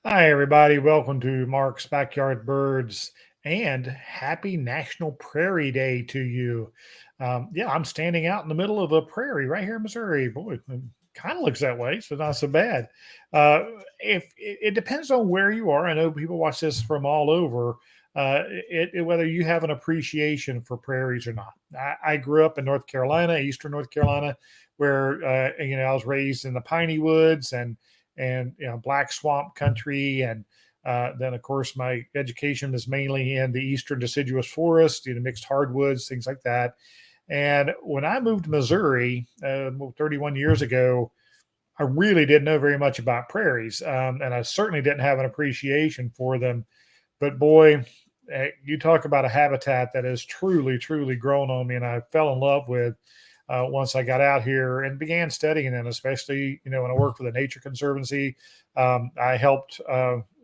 Hi, everybody. Welcome to Mark's Backyard Birds and happy National Prairie Day to you. Yeah, I'm standing out in the middle of a prairie right here in Missouri. Boy, it kind of looks that way, so not so bad. Uh, if it depends on where you are, I know people watch this from all over. Whether you have an appreciation for prairies or not. I grew up in North Carolina, Eastern North Carolina, where I was raised in the piney woods and black swamp country. And then, of course, my education is mainly in the eastern deciduous forest, mixed hardwoods, things like that. And when I moved to Missouri 31 years ago, I really didn't know very much about prairies, and I certainly didn't have an appreciation for them. But boy, you talk about a habitat that has truly, truly grown on me, and I fell in love with once I got out here and began studying them, especially, when I worked for the Nature Conservancy. I helped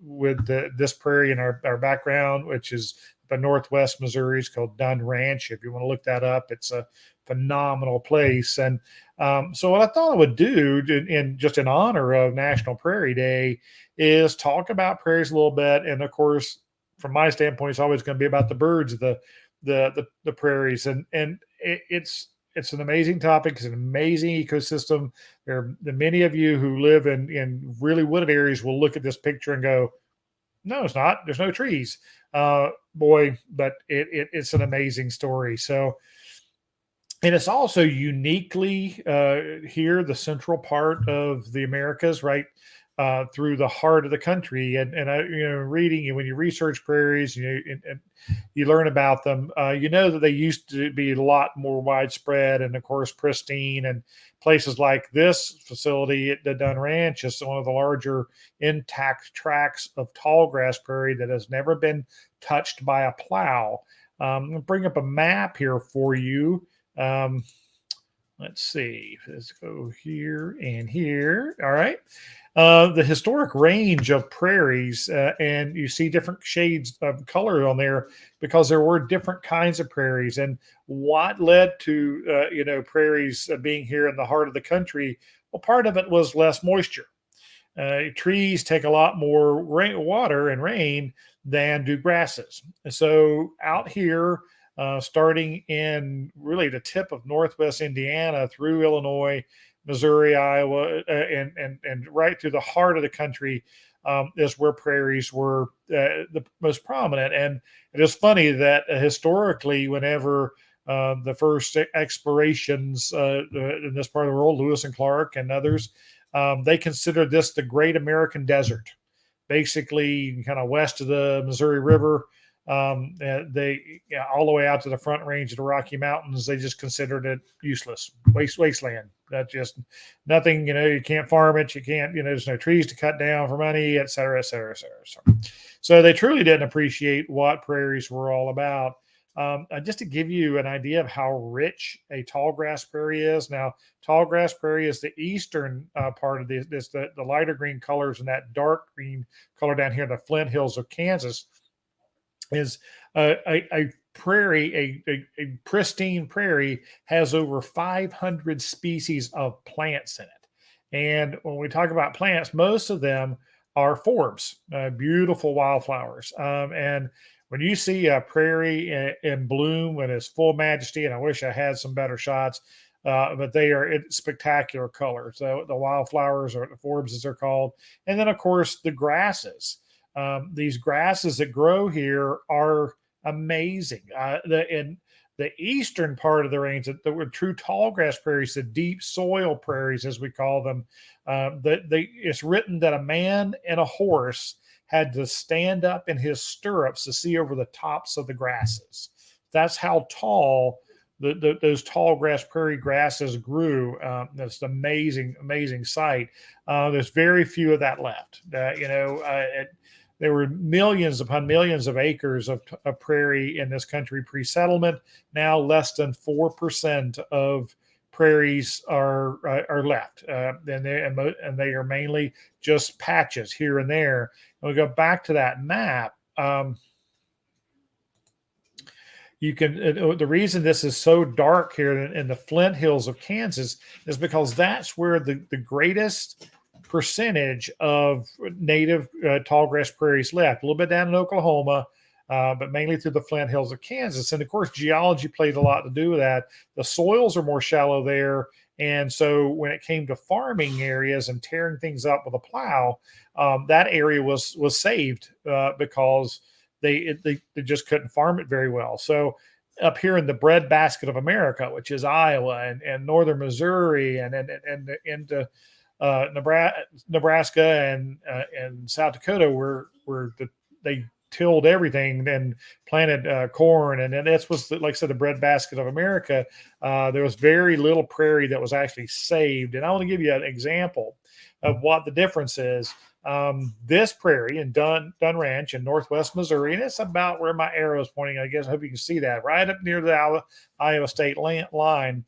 with this prairie in our background, which is the Northwest Missouri. It's called Dunn Ranch. If you want to look that up, it's a phenomenal place. And so what I thought I would do just in honor of National Prairie Day is talk about prairies a little bit. And of course, from my standpoint, it's always going to be about the birds of the prairies. And it's an amazing topic. It's an amazing ecosystem. Many of you who live in really wooded areas will look at this picture and go, "No, it's not. There's no trees." Boy, but it's an amazing story. So, and it's also uniquely here, the central part of the Americas, right through the heart of the country. And I, reading when you research prairies, and you learn about them. You know that they used to be a lot more widespread and, of course, pristine. And places like this facility at the Dunn Ranch is one of the larger intact tracts of tall grass prairie that has never been touched by a plow. I'll bring up a map here for you. Um, let's see. Let's go here and here. All right. The historic range of prairies, and you see different shades of color on there because there were different kinds of prairies. And what led to prairies being here in the heart of the country? Well, part of it was less moisture. Trees take a lot more water and rain than do grasses. So out here, starting in really the tip of Northwest Indiana through Illinois, Missouri, Iowa, and right through the heart of the country is where prairies were the most prominent. And it is funny that historically, whenever the first explorations in this part of the world, Lewis and Clark and others, they considered this the Great American Desert, basically kind of west of the Missouri River. All the way out to the front range of the Rocky Mountains, they just considered it useless, wasteland. That's just nothing. You can't farm it. You can't. There's no trees to cut down for money, et cetera, et cetera, et cetera. So they truly didn't appreciate what prairies were all about. Just to give you an idea of how rich a tall grass prairie is. Now, tall grass prairie is the eastern part of this, the lighter green colors and that dark green color down here in the Flint Hills of Kansas is a prairie, a pristine prairie has over 500 species of plants in it. And when we talk about plants, most of them are forbs, beautiful wildflowers. And when you see a prairie in bloom in its full majesty, and I wish I had some better shots, but they are spectacular colors. So the wildflowers, or the forbs as they're called. And then, of course, the grasses. These grasses that grow here are amazing. In the eastern part of the range, that were true tall grass prairies, the deep soil prairies, as we call them, it's written that a man and a horse had to stand up in his stirrups to see over the tops of the grasses. That's how tall those tall grass prairie grasses grew. That's an amazing, amazing sight. There's very few of that left. There were millions upon millions of acres of prairie in this country pre-settlement. Now, less than 4% of prairies are left, and they are mainly just patches here and there. And we go back to that map. You can the reason this is so dark here in the Flint Hills of Kansas is because that's where the greatest percentage of native tallgrass prairies left. A little bit down in Oklahoma, but mainly through the Flint Hills of Kansas. And of course, geology played a lot to do with that. The soils are more shallow there. And so when it came to farming areas and tearing things up with a plow, that area was saved because they just couldn't farm it very well. So up here in the breadbasket of America, which is Iowa and northern Missouri and into Nebraska and South Dakota, they tilled everything and planted corn, and this was like I said, the breadbasket of America. There was very little prairie that was actually saved, and I want to give you an example of what the difference is. This prairie in Dunn Ranch in northwest Missouri, and it's about where my arrow is pointing. I guess I hope you can see that right up near the Iowa state line.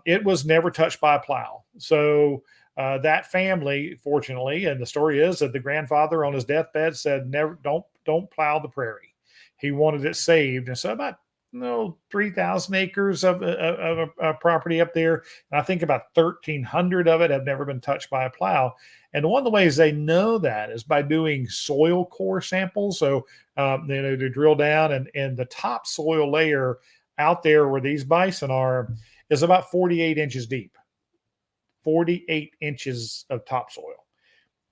It was never touched by a plow. So that family, fortunately, and the story is that the grandfather on his deathbed said, "Never, don't plow the prairie." He wanted it saved, and so about 3,000 acres of a property up there. And I think about 1,300 of it have never been touched by a plow. And one of the ways they know that is by doing soil core samples. So, they drill down, and the top soil layer out there where these bison are is about 48 inches deep, 48 inches of topsoil.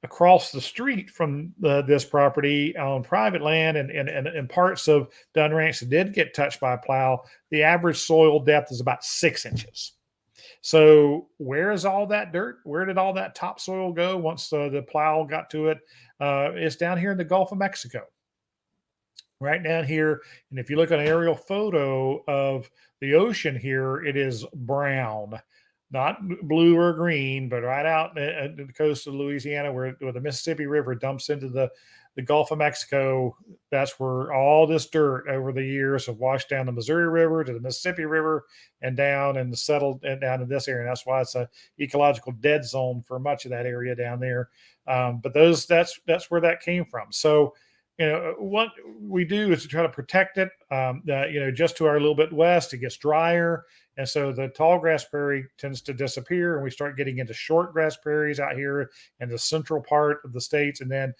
Across the street from this property on private land and parts of Dunn Ranch that did get touched by a plow, the average soil depth is about 6 inches. So where is all that dirt? Where did all that topsoil go once the plow got to it? It's down here in the Gulf of Mexico, right down here. And if you look at an aerial photo of the ocean here, it is brown, not blue or green, but right out at the coast of Louisiana, where the Mississippi River dumps into the Gulf of Mexico. That's where all this dirt over the years have washed down the Missouri River to the Mississippi River and down and settled down in this area. And that's why it's a ecological dead zone for much of that area down there. But that's where that came from. So, what we do is to try to protect it. Just to our little bit west, it gets drier. And so the tall grass prairie tends to disappear, and we start getting into short grass prairies out here in the central part of the states. And then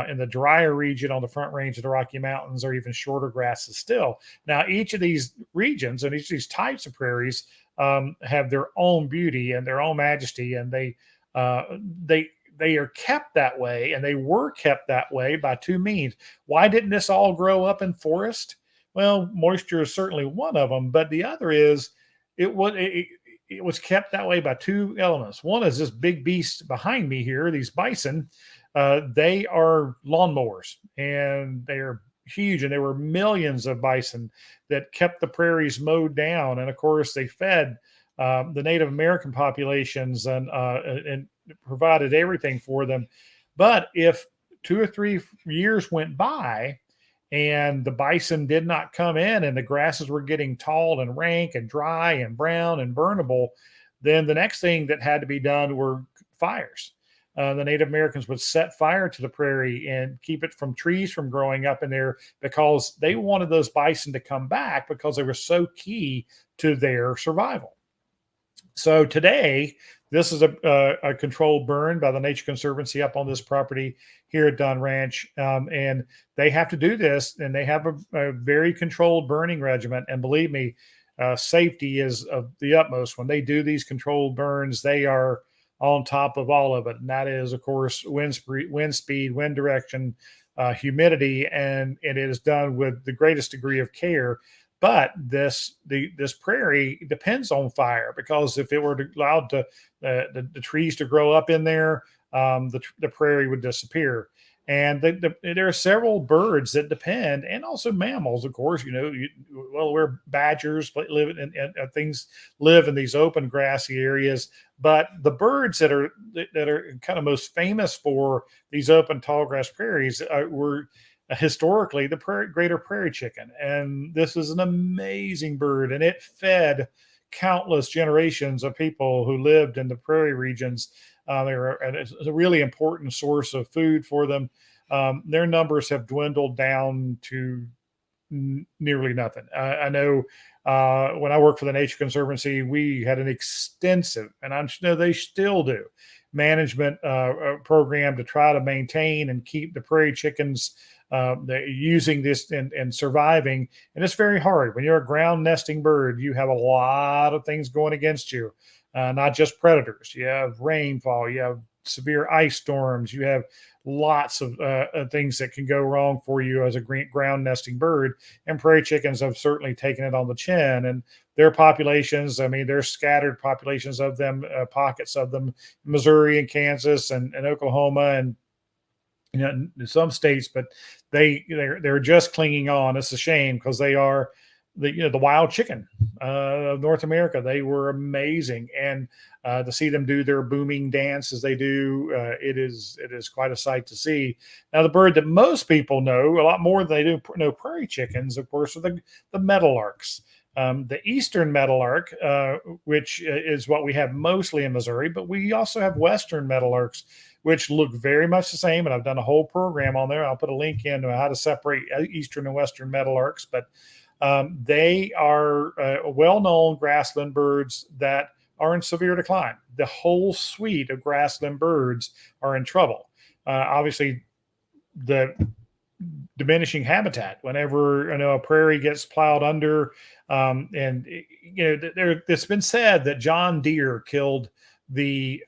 in the drier region on the front range of the Rocky Mountains are even shorter grasses still. Now, each of these regions and each of these types of prairies have their own beauty and their own majesty, and they are kept that way, and they were kept that way by two means. Why didn't this all grow up in forest? Well, moisture is certainly one of them, but the other is it was kept that way by two elements. One is this big beast behind me here, these bison. They are lawnmowers, and they are huge, and there were millions of bison that kept the prairies mowed down, and of course they fed the Native American populations and provided everything for them. But if 2 or 3 years went by and the bison did not come in and the grasses were getting tall and rank and dry and brown and burnable, then the next thing that had to be done were fires. The Native Americans would set fire to the prairie and keep it from trees from growing up in there because they wanted those bison to come back because they were so key to their survival. So today, this is a controlled burn by the Nature Conservancy up on this property here at Dunn Ranch. And they have to do this, and they have a very controlled burning regimen. And believe me, safety is of the utmost. When they do these controlled burns, they are on top of all of it. And that is, of course, wind speed, wind direction, humidity, and it is done with the greatest degree of care. But this prairie depends on fire, because if it were allowed to the trees to grow up in there, the prairie would disappear. And there are several birds that depend, and also mammals, of course. Where badgers live and things live in these open grassy areas. But the birds that are kind of most famous for these open tall grass prairies were historically the greater prairie chicken. And this is an amazing bird, and it fed countless generations of people who lived in the prairie regions. It's a really important source of food for them. Their numbers have dwindled down to nearly nothing. I know when I worked for the Nature Conservancy, we had an extensive, and I'm sure they still do, management program to try to maintain and keep the prairie chickens using this and surviving. And it's very hard. When you're a ground nesting bird, you have a lot of things going against you, not just predators. You have rainfall, you have severe ice storms, you have lots of things that can go wrong for you as a ground nesting bird. And prairie chickens have certainly taken it on the chin. And their populations, I mean, there's scattered populations of them, pockets of them, Missouri and Kansas and Oklahoma and in some states, but they're just clinging on. It's a shame because they are the wild chicken of North America. They were amazing, and to see them do their booming dance as they do, it is quite a sight to see. Now, the bird that most people know a lot more than they do know prairie chickens, of course, are the meadowlarks. The eastern meadowlark, which is what we have mostly in Missouri, but we also have western meadowlarks, which look very much the same. And I've done a whole program on there. I'll put a link in to how to separate eastern and western meadowlarks. But they are well-known grassland birds that are in severe decline. The whole suite of grassland birds are in trouble. Obviously, the diminishing habitat whenever a prairie gets plowed under, and it's been said that John Deere killed the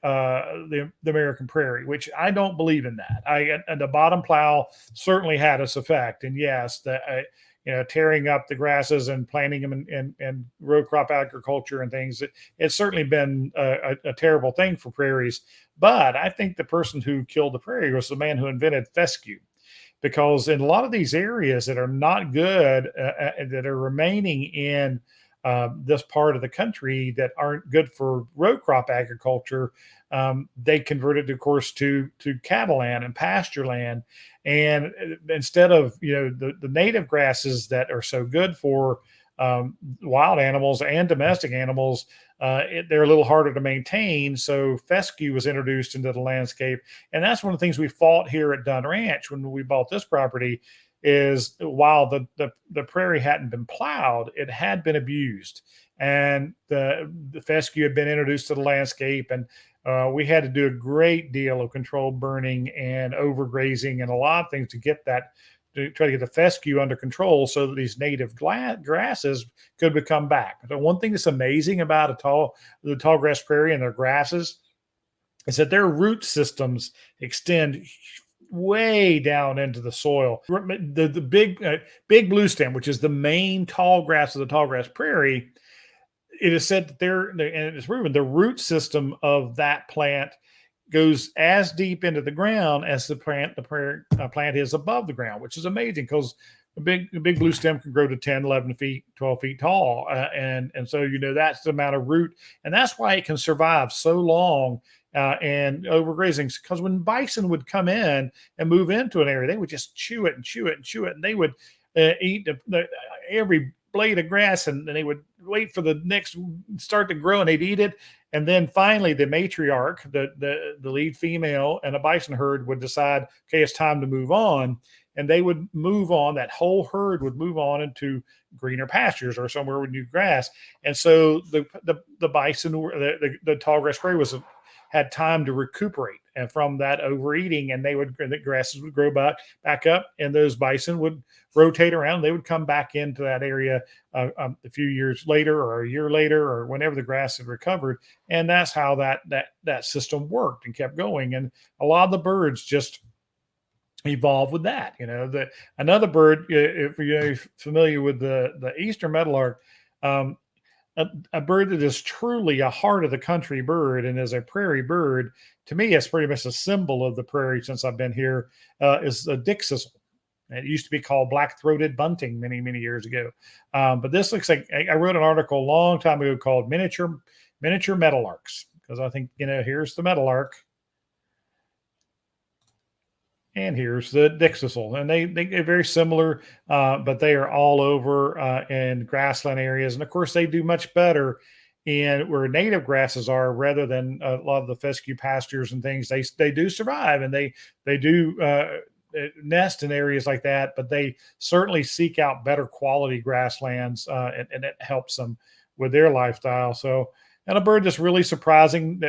American prairie, which I don't believe in that. And the bottom plow certainly had its effect, and yes, tearing up the grasses and planting them in row crop agriculture and things. It's certainly been a terrible thing for prairies. But I think the person who killed the prairie was the man who invented fescue, because in a lot of these areas that are not good, that are remaining in this part of the country that aren't good for row crop agriculture, they converted, of course, to cattle land and pasture land. And instead of the native grasses that are so good for wild animals and domestic animals, they're a little harder to maintain. So fescue was introduced into the landscape, and that's one of the things we fought here at Dunn Ranch when we bought this property. Is while the prairie hadn't been plowed, it had been abused, and the fescue had been introduced to the landscape, and we had to do a great deal of controlled burning and overgrazing and a lot of things to get that, to try to get the fescue under control so that these native grasses could become back. The one thing that's amazing about the tall grass prairie and their grasses is that their root systems extend way down into the soil. The big blue stem, which is the main tall grass of the tall grass prairie, it is said that and it's proven the root system of that plant goes as deep into the ground as the plant is above the ground, which is amazing because a big blue stem can grow to 10, 11 feet, 12 feet tall. And so, that's the amount of root. And that's why it can survive so long and overgrazing. Because when bison would come in and move into an area, they would just chew it and chew it and chew it. And they would eat every blade of grass, and they would wait for the next start to grow, and they'd eat it. And then finally, the matriarch, the lead female, and a bison herd would decide, okay, it's time to move on. And they would move on. That whole herd would move on into greener pastures or somewhere with new grass. And so the bison, the tall grass prairie had time to recuperate and from that overeating, and the grasses would grow back up, and those bison would rotate around. They would come back into that area a few years later or a year later or whenever the grass had recovered. And that's how that system worked and kept going. And a lot of the birds just evolve with that. Another bird, if you're familiar with the eastern meadowlark, a bird that is truly a heart of the country bird and is a prairie bird, to me, it's pretty much a symbol of the prairie since I've been here, is the Dixon. It used to be called black-throated bunting many, many years ago. But this looks like, I wrote an article a long time ago called Miniature Meadowlarks, because I think, here's the meadowlark. And here's the Dixon, and they're very similar, but they are all over in grassland areas. And of course, they do much better in where native grasses are rather than a lot of the fescue pastures and things. They do survive, and they do nest in areas like that, but they certainly seek out better quality grasslands, and it helps them with their lifestyle. So And a bird that's really surprising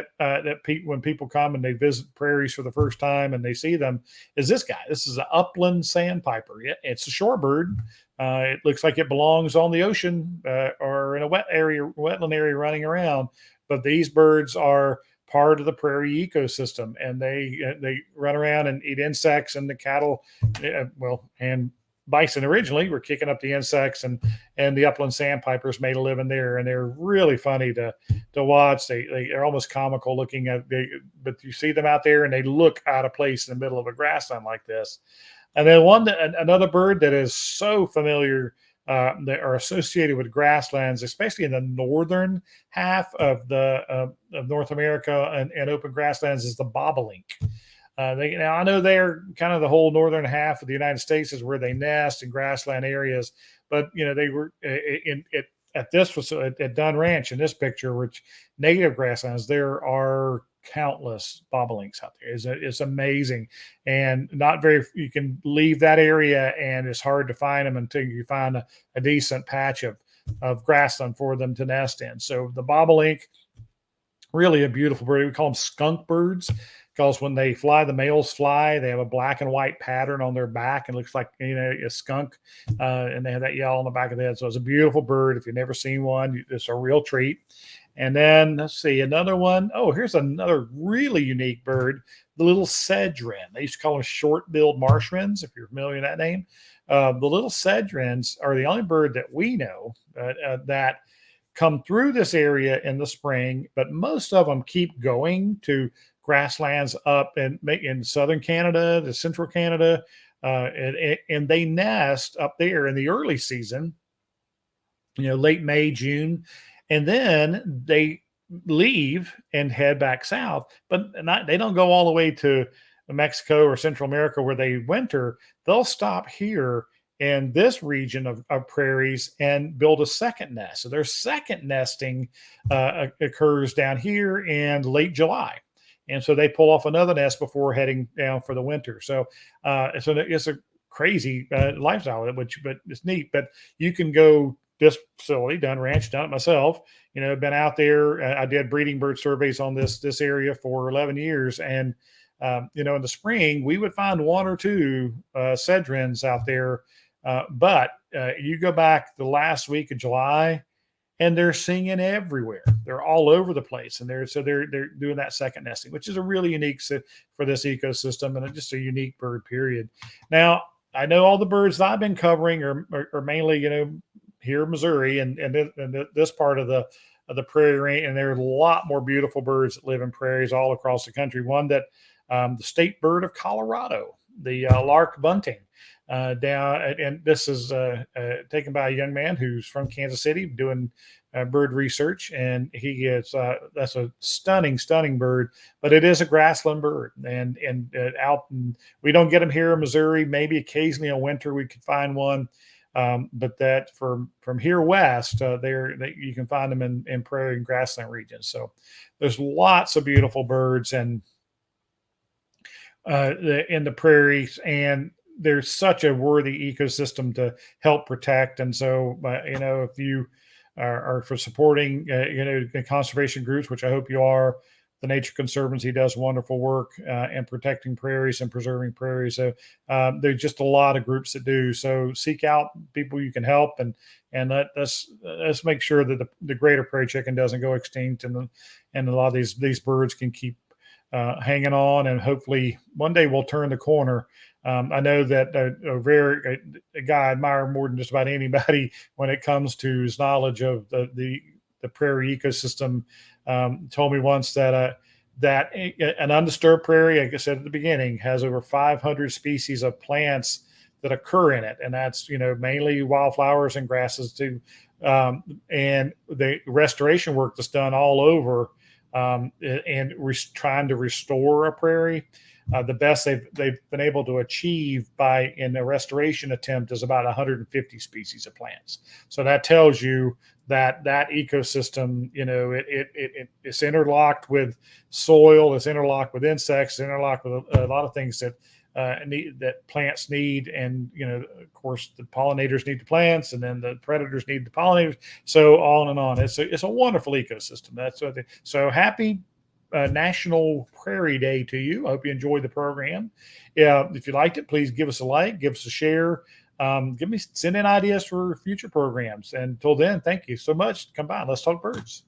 when people come and they visit prairies for the first time and they see them is this guy. This is an upland sandpiper. It's a shorebird. It looks like it belongs on the ocean or in a wetland area running around. But these birds are part of the prairie ecosystem, and they run around and eat insects, and the cattle, and bison originally were kicking up the insects, and the upland sandpipers made a living there, and they're really funny to watch. They're almost comical looking but you see them out there and they look out of place in the middle of a grassland like this. And then another bird that is so familiar, that are associated with grasslands, especially in the northern half of North America and open grasslands, is the bobolink. Now I know they're kind of the whole northern half of the United States is where they nest in grassland areas, but they were at this facility at Dunn Ranch in this picture, which native grasslands, there are countless bobolinks out there. It's amazing, and not very. You can leave that area, and it's hard to find them until you find a decent patch of grassland for them to nest in. So the bobolink, really a beautiful bird. We call them skunk birds because when they fly, the males fly, they have a black and white pattern on their back and looks like a skunk, and they have that yellow on the back of the head. So it's a beautiful bird. If you've never seen one, it's a real treat. And then let's see another one. Oh, here's another really unique bird, the little Cedron. They used to call them short-billed marsh wrens, if you're familiar with that name. The little Cedrons are the only bird that we know that come through this area in the spring, but most of them keep going to grasslands up in southern Canada, the central Canada, and they nest up there in the early season, late May, June, and then they leave and head back south. But they don't go all the way to Mexico or Central America where they winter. They'll stop here in this region of prairies and build a second nest. So their second nesting occurs down here in late July. And so they pull off another nest before heading down for the winter. So it's a crazy lifestyle, but it's neat. But you can go this facility, Dunn Ranch, done it myself. Been out there. I did breeding bird surveys on this area for 11 years. And, in the spring, we would find one or two Cedrons out there. But you go back the last week of July, and they're singing everywhere. They're all over the place, and they're doing that second nesting, which is a really unique for this ecosystem, and just a unique bird. Period. Now, I know all the birds that I've been covering are mainly here in Missouri and this part of the prairie, and there are a lot more beautiful birds that live in prairies all across the country. One that the state bird of Colorado, the Lark Bunting. Down, and this is taken by a young man who's from Kansas City doing bird research, and that's a stunning bird, but it is a grassland bird, and we don't get them here in Missouri. Maybe occasionally in winter we could find one, but that from here west, you can find them in prairie and grassland regions. So there's lots of beautiful birds in the prairies, and there's such a worthy ecosystem to help protect. And so, if you are for supporting, conservation groups, which I hope you are, the Nature Conservancy does wonderful work in protecting prairies and preserving prairies. So there's just a lot of groups that do. So seek out people you can help, and let's make sure that the greater prairie chicken doesn't go extinct, and a lot of these birds can keep hanging on, and hopefully one day we'll turn the corner. I know that a guy I admire more than just about anybody when it comes to his knowledge of the prairie ecosystem told me once that an undisturbed prairie, like I said at the beginning, has over 500 species of plants that occur in it, and that's mainly wildflowers and grasses too. And the restoration work that's done all over, and trying to restore a prairie. The best they've been able to achieve in a restoration attempt is about 150 species of plants. So that tells you that ecosystem, it's interlocked with soil, it's interlocked with insects, it's interlocked with a lot of things that that plants need, and of course, the pollinators need the plants, and then the predators need the pollinators. So on and on. It's a wonderful ecosystem. That's what. So happy National Prairie Day to you. I hope you enjoyed the program. Yeah, if you liked it, please give us a like, give us a share. Send in ideas for future programs. And until then, thank you so much. Come by, let's talk birds.